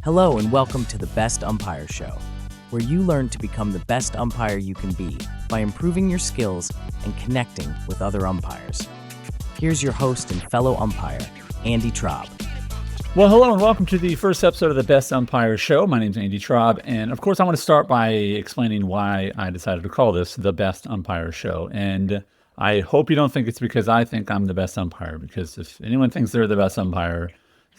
Hello and welcome to the Best Umpire Show, where you learn to become the best umpire you can be by improving your skills and connecting with other umpires. Here's your host and fellow umpire, Andy Traub. Well, hello and welcome to the first episode of the Best Umpire Show. My name's Andy Traub, and of course I want to start by explaining why I decided to call this the Best Umpire Show. And I hope you don't think it's because I think I'm the best umpire, because if anyone thinks they're the best umpire,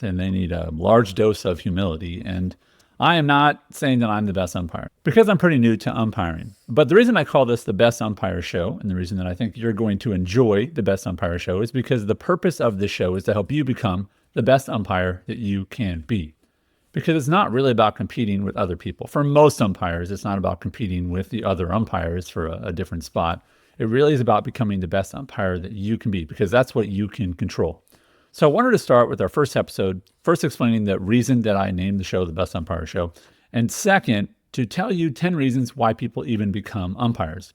then they need a large dose of humility. And I am not saying that I'm the best umpire, because I'm pretty new to umpiring. But the reason I call this the Best Umpire Show, and the reason that I think you're going to enjoy the Best Umpire Show, is because the purpose of this show is to help you become the best umpire that you can be. Because it's not really about competing with other people. For most umpires, it's not about competing with the other umpires for a different spot. It really is about becoming the best umpire that you can be, because that's what you can control. So I wanted to start with our first episode, first explaining the reason that I named the show the Best Umpire Show, and second, to tell you 10 reasons why people even become umpires.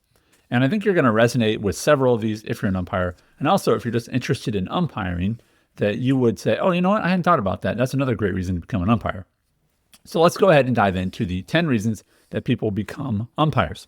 And I think you're going to resonate with several of these if you're an umpire, and also if you're just interested in umpiring, that you would say, oh, you know what, I hadn't thought about that. That's another great reason to become an umpire. So let's go ahead and dive into the 10 reasons that people become umpires.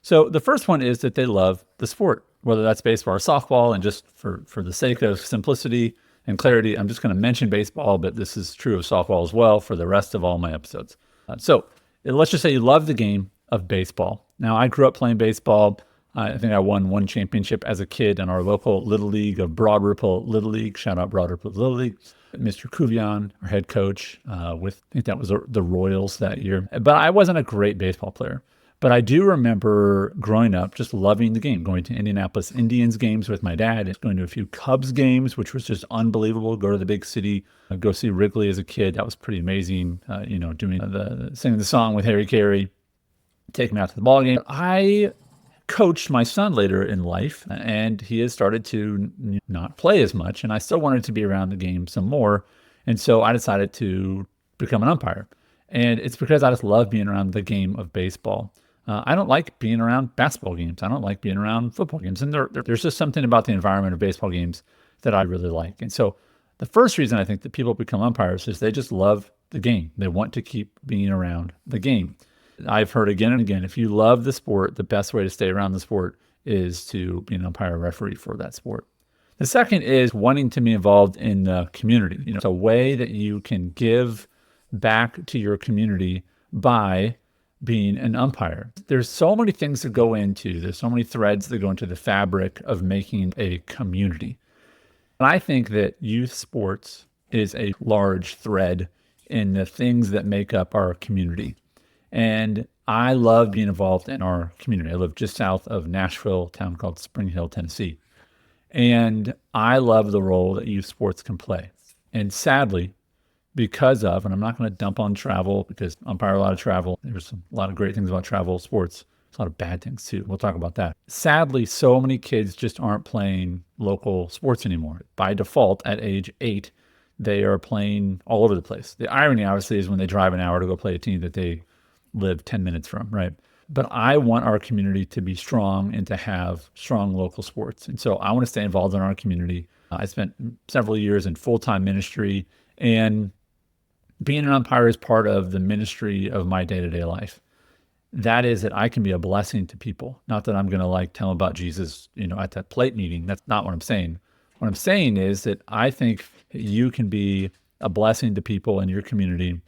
So the first one is that they love the sport, whether that's baseball or softball, and just for the sake of simplicity and clarity, I'm just going to mention baseball, but this is true of softball as well for the rest of all my episodes. So let's just say you love the game of baseball. Now, I grew up playing baseball. I think I won one championship as a kid in our local Little League of Broad Ripple Little League. Shout out Broad Ripple Little League. Mr. Kuvion, our head coach, I think that was the Royals that year. But I wasn't a great baseball player. But I do remember growing up just loving the game, going to Indianapolis Indians games with my dad, and going to a few Cubs games, which was just unbelievable. Go to the big city, go see Wrigley as a kid. That was pretty amazing. Singing the song with Harry Carey, take him out to the ball game. I coached my son later in life, and he has started to not play as much, and I still wanted to be around the game some more. And so I decided to become an umpire. And it's because I just love being around the game of baseball. I don't like being around basketball games. I don't like being around football games. And there's just something about the environment of baseball games that I really like. And so the first reason I think that people become umpires is they just love the game. They want to keep being around the game. I've heard again and again, if you love the sport, the best way to stay around the sport is to be an umpire referee for that sport. The second is wanting to be involved in the community. It's a way that you can give back to your community by being an umpire. There's so many things that go into, there's so many threads that go into the fabric of making a community. And I think that youth sports is a large thread in the things that make up our community. And I love being involved in our community. I live just south of Nashville, a town called Spring Hill, Tennessee. And I love the role that youth sports can play. And sadly, because of, and I'm not going to dump on travel because I umpire a lot of travel. There's a lot of great things about travel sports. There's a lot of bad things too. We'll talk about that. Sadly, so many kids just aren't playing local sports anymore. By default, at age 8, they are playing all over the place. The irony, obviously, is when they drive an hour to go play a team that they live 10 minutes from, right? But I want our community to be strong and to have strong local sports. And so I want to stay involved in our community. I spent several years in full-time ministry, and being an umpire is part of the ministry of my day-to-day life. That is that I can be a blessing to people. Not that I'm going to tell them about Jesus, at that plate meeting. That's not what I'm saying. What I'm saying is that I think you can be a blessing to people in your community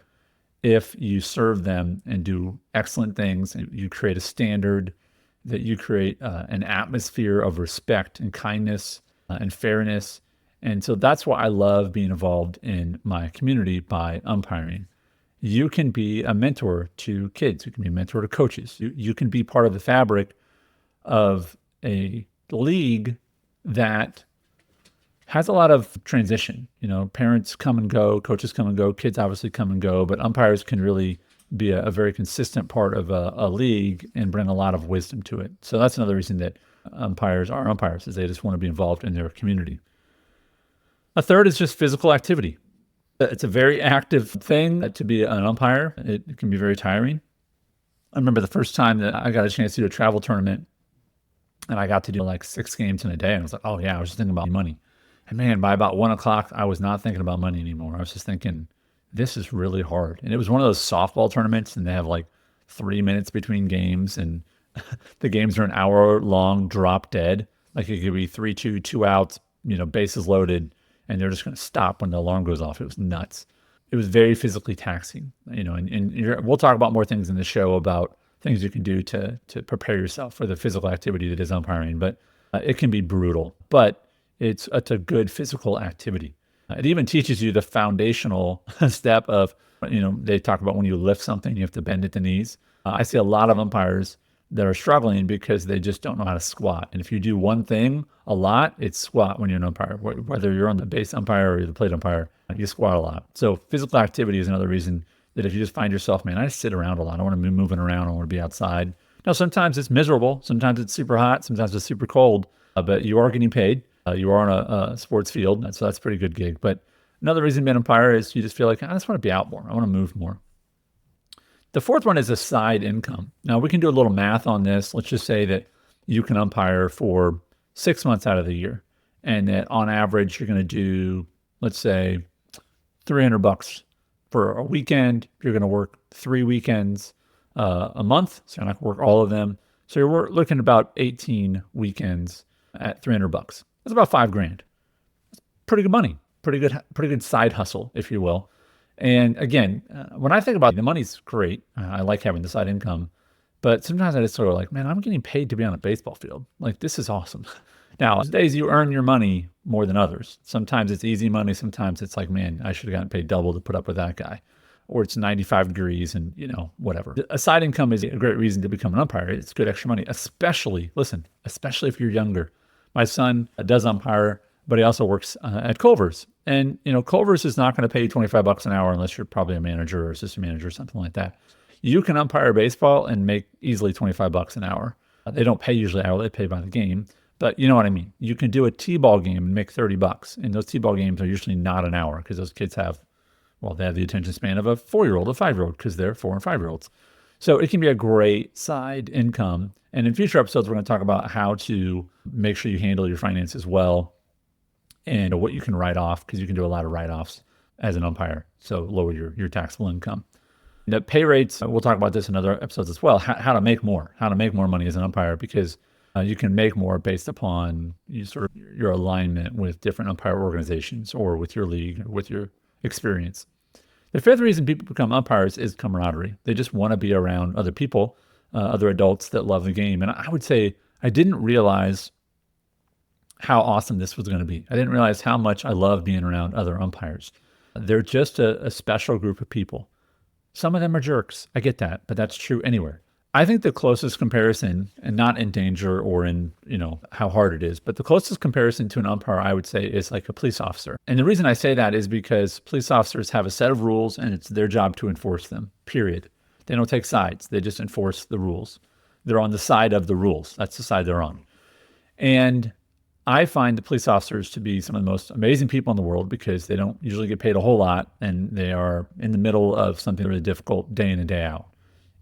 if you serve them and do excellent things. You create a standard, that you create an atmosphere of respect and kindness and fairness. And so that's why I love being involved in my community by umpiring. You can be a mentor to kids. You can be a mentor to coaches. You can be part of the fabric of a league that has a lot of transition. Parents come and go, coaches come and go, kids obviously come and go, but umpires can really be a very consistent part of a league and bring a lot of wisdom to it. So that's another reason that umpires are umpires, is they just want to be involved in their community. A third is just physical activity. It's a very active thing to be an umpire. It can be very tiring. I remember the first time that I got a chance to do a travel tournament, and I got to do 6 games in a day. And I was like, oh yeah, I was just thinking about money. And man, by about 1 o'clock, I was not thinking about money anymore. I was just thinking, this is really hard. And it was one of those softball tournaments, and they have like 3 minutes between games, and the games are an hour long, drop dead. Like it could be 3-2, 2 outs, bases loaded, and they're just going to stop when the alarm goes off. It was nuts. It was very physically taxing, and we'll talk about more things in the show about things you can do to prepare yourself for the physical activity that is umpiring. But it can be brutal, but it's a good physical activity. It even teaches you the foundational step of, they talk about when you lift something, you have to bend at the knees. I see a lot of umpires that are struggling because they just don't know how to squat. And if you do one thing a lot, it's squat when you're an umpire. Whether you're on the base umpire or the plate umpire, you squat a lot. So physical activity is another reason that if you just find yourself, man, I sit around a lot. I want to be moving around. I want to be outside. Now, sometimes it's miserable. Sometimes it's super hot. Sometimes it's super cold. But you are getting paid. You are on a sports field. So that's a pretty good gig. But another reason to be an umpire is you just feel like, I just want to be out more. I want to move more. The fourth one is a side income. Now, we can do a little math on this. Let's just say that you can umpire for 6 months out of the year, and that on average, you're going to do, let's say, $300 for a weekend. You're going to work 3 weekends a month, so you're not going to work all of them. So you're looking at about 18 weekends at $300. That's about $5,000. That's pretty good money. Pretty good side hustle, if you will. And again, when I think about it, the money's great. I like having the side income, but sometimes I just sort of like, man, I'm getting paid to be on a baseball field. Like, this is awesome. Now, some days you earn your money more than others. Sometimes it's easy money. Sometimes it's like, man, I should have gotten paid double to put up with that guy. Or it's 95 degrees and, whatever. A side income is a great reason to become an umpire. It's good extra money, especially if you're younger. My son does umpire, but he also works at Culver's. And, Culver's is not going to pay you $25 an hour unless you're probably a manager or assistant manager or something like that. You can umpire baseball and make easily $25 an hour. They don't pay usually hourly, they pay by the game. But you know what I mean. You can do a T-ball game and make $30. And those T-ball games are usually not an hour because those kids have the attention span of a 4-year-old, a 5-year-old, because they're 4 and 5-year-olds. So it can be a great side income. And in future episodes, we're going to talk about how to make sure you handle your finances well and what you can write off, because you can do a lot of write-offs as an umpire. So lower your taxable income. The pay rates, we'll talk about this in other episodes as well, how to make more money as an umpire, because you can make more based upon your alignment with different umpire organizations or with your league, or with your experience. The fifth reason people become umpires is camaraderie. They just want to be around other people, other adults that love the game. And I would say I didn't realize how awesome this was going to be. I didn't realize how much I love being around other umpires. They're just a special group of people. Some of them are jerks. I get that, but that's true anywhere. I think the closest comparison, and not in danger or in, how hard it is, but the closest comparison to an umpire, I would say, is like a police officer. And the reason I say that is because police officers have a set of rules and it's their job to enforce them, period. They don't take sides. They just enforce the rules. They're on the side of the rules. That's the side they're on. And I find the police officers to be some of the most amazing people in the world because they don't usually get paid a whole lot and they are in the middle of something really difficult day in and day out.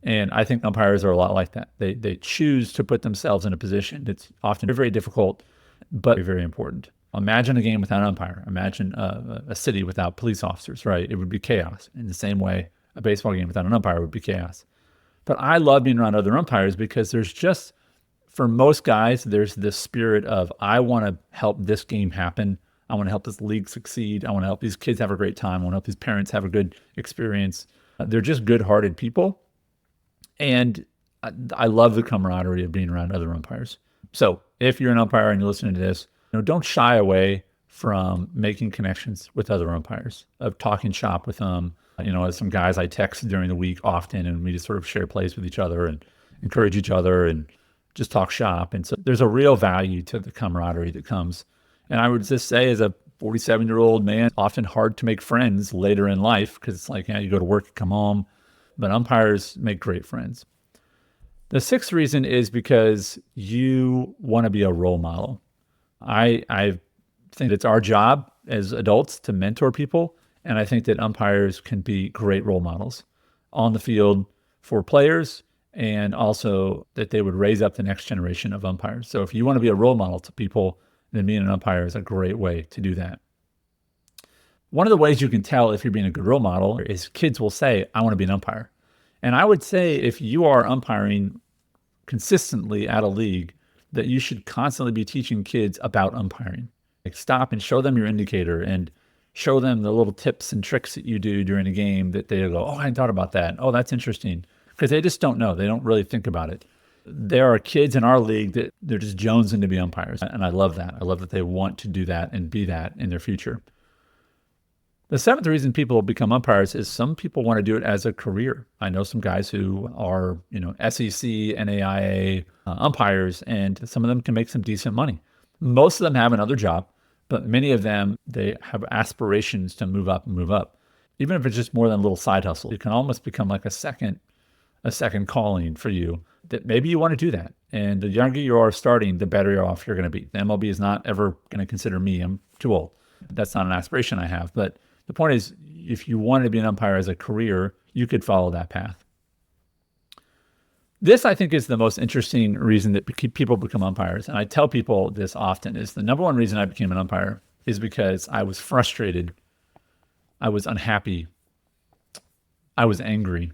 And I think umpires are a lot like that. They choose to put themselves in a position that's often very difficult, but very, very important. Imagine a game without an umpire. Imagine a city without police officers, right? It would be chaos. In the same way, a baseball game without an umpire would be chaos. But I love being around other umpires because there's just, for most guys, there's this spirit of, I want to help this game happen. I want to help this league succeed. I want to help these kids have a great time. I want to help these parents have a good experience. They're just good-hearted people. And I love the camaraderie of being around other umpires. So if you're an umpire and you're listening to this, don't shy away from making connections with other umpires, of talking shop with them. As some guys I text during the week often, and we just sort of share plays with each other and encourage each other and just talk shop. And so there's a real value to the camaraderie that comes. And I would just say, as a 47-year-old man, often hard to make friends later in life because it's like, you go to work, you come home. But umpires make great friends. The sixth reason is because you want to be a role model. I think it's our job as adults to mentor people, and I think that umpires can be great role models on the field for players, and also that they would raise up the next generation of umpires. So if you want to be a role model to people, then being an umpire is a great way to do that. One of the ways you can tell if you're being a good role model is kids will say, I want to be an umpire. And I would say if you are umpiring consistently at a league, that you should constantly be teaching kids about umpiring. Like stop and show them your indicator and show them the little tips and tricks that you do during a game that they'll go, oh, I hadn't thought about that. Oh, that's interesting. Because they just don't know. They don't really think about it. There are kids in our league that they're just jonesing to be umpires. And I love that. I love that they want to do that and be that in their future. The seventh reason people become umpires is some people want to do it as a career. I know some guys who are, SEC, NAIA umpires, and some of them can make some decent money. Most of them have another job, but many of them, they have aspirations to move up and move up. Even if it's just more than a little side hustle, it can almost become like a second calling for you that maybe you want to do that. And the younger you are starting, the better off you're going to be. The MLB is not ever going to consider me. I'm too old. That's not an aspiration I have, but the point is, if you wanted to be an umpire as a career, you could follow that path. This, I think, is the most interesting reason that people become umpires. And I tell people this often, is the number one reason I became an umpire is because I was frustrated. I was unhappy. I was angry.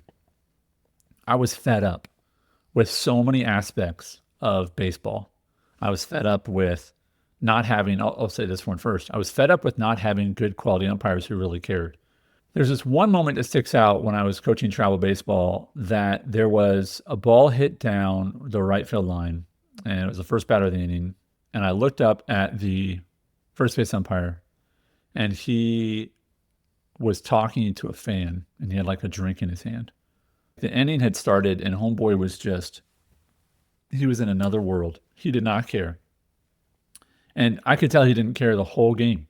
I was fed up with so many aspects of baseball. I was fed up with not having, I'll say this one first. I was fed up with not having good quality umpires who really cared. There's this one moment that sticks out when I was coaching travel baseball that there was a ball hit down the right field line, and it was the first batter of the inning. And I looked up at the first base umpire, and he was talking to a fan, and he had like a drink in his hand. The inning had started, and homeboy was he was in another world. He did not care. And I could tell he didn't care the whole game.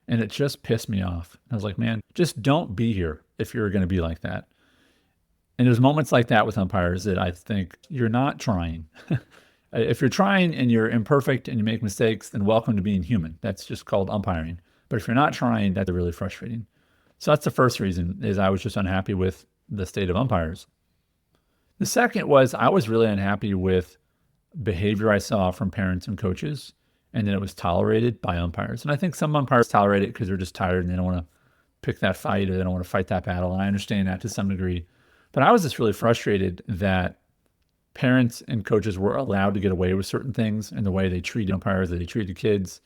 And it just pissed me off. I was like, man, just don't be here if you're going to be like that. And there's moments like that with umpires that I think you're not trying. If you're trying and you're imperfect and you make mistakes, then welcome to being human. That's just called umpiring. But if you're not trying, that's really frustrating. So that's the first reason, is I was just unhappy with the state of umpires. The second was I was really unhappy with behavior I saw from parents and coaches, and then it was tolerated by umpires. And I think some umpires tolerate it because they're just tired and they don't want to pick that fight, or they don't want to fight that battle. And I understand that to some degree. But I was just really frustrated that parents and coaches were allowed to get away with certain things in the way they treated umpires, that they treated kids,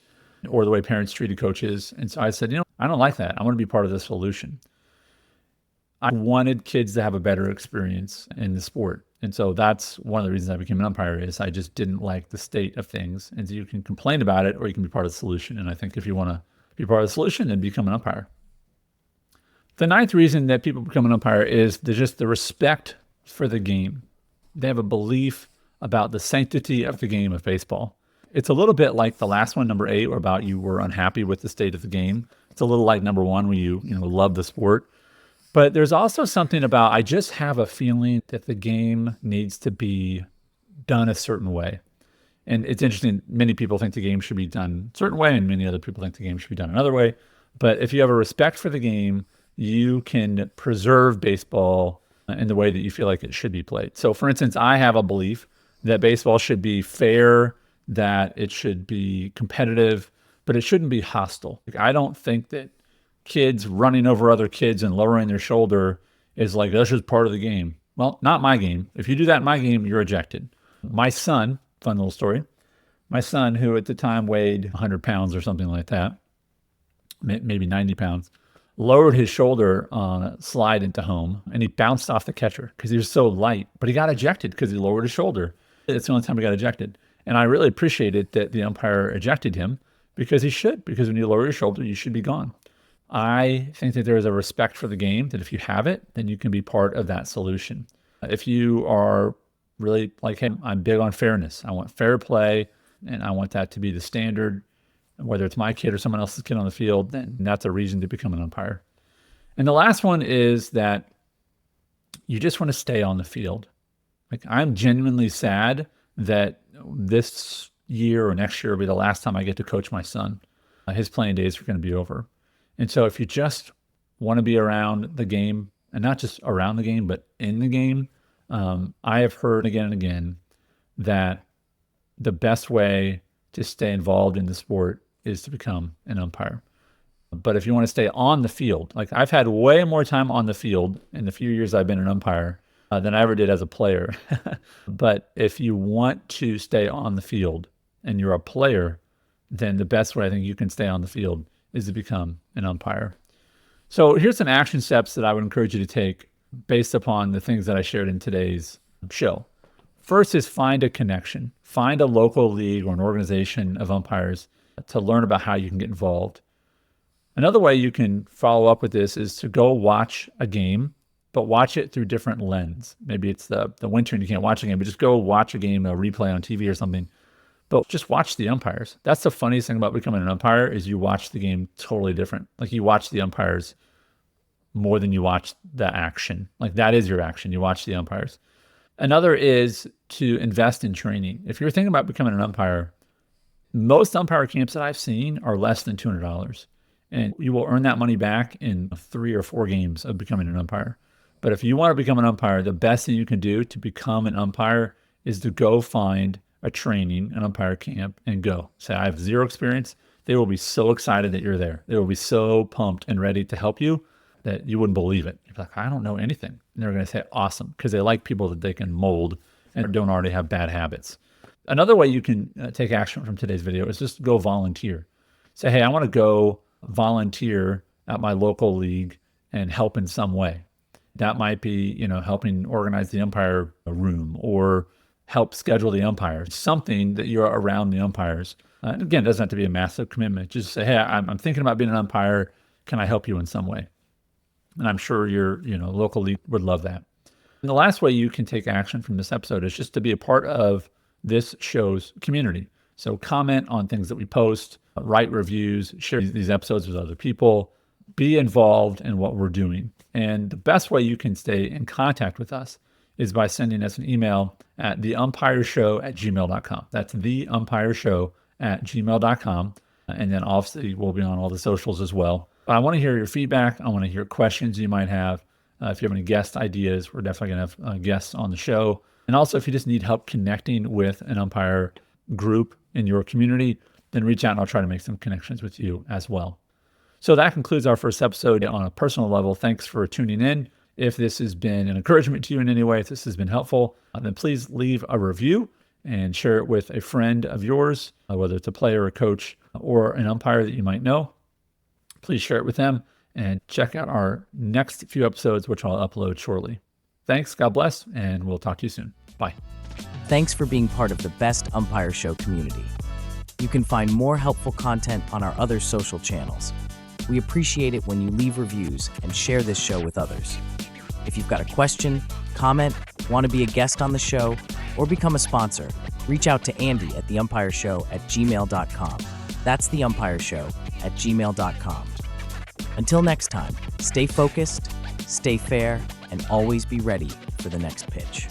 or the way parents treated coaches. And so I said, I don't like that. I want to be part of the solution. I wanted kids to have a better experience in the sport. And so that's one of the reasons I became an umpire, is I just didn't like the state of things. And so you can complain about it, or you can be part of the solution. And I think if you want to be part of the solution, then become an umpire. The ninth reason that people become an umpire is just the respect for the game. They have a belief about the sanctity of the game of baseball. It's a little bit like the last one, number 8, where about you were unhappy with the state of the game. It's a little like number 1, where you love the sport. But there's also something about, I just have a feeling that the game needs to be done a certain way. And it's interesting, many people think the game should be done a certain way, and many other people think the game should be done another way. But if you have a respect for the game, you can preserve baseball in the way that you feel like it should be played. So for instance, I have a belief that baseball should be fair, that it should be competitive, but it shouldn't be hostile. I don't think that kids running over other kids and lowering their shoulder is like, that's just part of the game. Well, not my game. If you do that in my game, you're ejected. My son, fun little story, my son, who at the time weighed 100 pounds or something like that, maybe 90 pounds, lowered his shoulder on a slide into home, and he bounced off the catcher because he was so light, but he got ejected because he lowered his shoulder. It's the only time he got ejected. And I really appreciated that the umpire ejected him, because he should, because when you lower your shoulder, you should be gone. I think that there is a respect for the game, that if you have it, then you can be part of that solution. If you are really like, hey, I'm big on fairness. I want fair play, and I want that to be the standard, whether it's my kid or someone else's kid on the field, then that's a reason to become an umpire. And the last one is that you just want to stay on the field. Like, I'm genuinely sad that this year or next year will be the last time I get to coach my son. His playing days are going to be over. And so if you just want to be around the game, and not just around the game, but in the game, I have heard again and again that the best way to stay involved in the sport is to become an umpire. But if you want to stay on the field, like I've had way more time on the field in the few years I've been an umpire than I ever did as a player. But if you want to stay on the field and you're a player, then the best way I think you can stay on the field is to become an umpire. So here's some action steps that I would encourage you to take based upon the things that I shared in today's show. First is find a connection. Find a local league or an organization of umpires to learn about how you can get involved. Another way you can follow up with this is to go watch a game, but watch it through different lens. Maybe it's the winter and you can't watch a game, but just go watch a game, a replay on TV or something. But just watch the umpires. That's the funniest thing about becoming an umpire is you watch the game totally different. Like you watch the umpires more than you watch the action. Like that is your action. You watch the umpires. Another is to invest in training. If you're thinking about becoming an umpire, most umpire camps that I've seen are less than $200. And you will earn that money back in 3 or 4 games of becoming an umpire. But if you want to become an umpire, the best thing you can do to become an umpire is to go find a training, an umpire camp, and go. Say, I have 0 experience. They will be so excited that you're there. They will be so pumped and ready to help you that you wouldn't believe it. You're like, I don't know anything. And they're going to say, awesome, because they like people that they can mold and don't already have bad habits. Another way you can take action from today's video is just go volunteer. Say, hey, I want to go volunteer at my local league and help in some way. That might be, helping organize the umpire room or help schedule the umpires, something that you're around the umpires. Again, it doesn't have to be a massive commitment. Just say, hey, I'm thinking about being an umpire. Can I help you in some way? And I'm sure your local league would love that. And the last way you can take action from this episode is just to be a part of this show's community. So comment on things that we post, write reviews, share these episodes with other people, be involved in what we're doing. And the best way you can stay in contact with us is by sending us an email at theumpireshow@gmail.com. That's theumpireshow@gmail.com. And then obviously we'll be on all the socials as well. But I want to hear your feedback. I want to hear questions you might have. If you have any guest ideas, we're definitely going to have guests on the show. And also, if you just need help connecting with an umpire group in your community, then reach out and I'll try to make some connections with you as well. So that concludes our first episode on a personal level. Thanks for tuning in. If this has been an encouragement to you in any way, if this has been helpful, then please leave a review and share it with a friend of yours, whether it's a player, a coach, or an umpire that you might know. Please share it with them and check out our next few episodes, which I'll upload shortly. Thanks, God bless, and we'll talk to you soon. Bye. Thanks for being part of the Best Umpire Show community. You can find more helpful content on our other social channels. We appreciate it when you leave reviews and share this show with others. If you've got a question, comment, want to be a guest on the show, or become a sponsor, reach out to Andy at theumpireshow@gmail.com. That's theumpireshow@gmail.com. Until next time, stay focused, stay fair, and always be ready for the next pitch.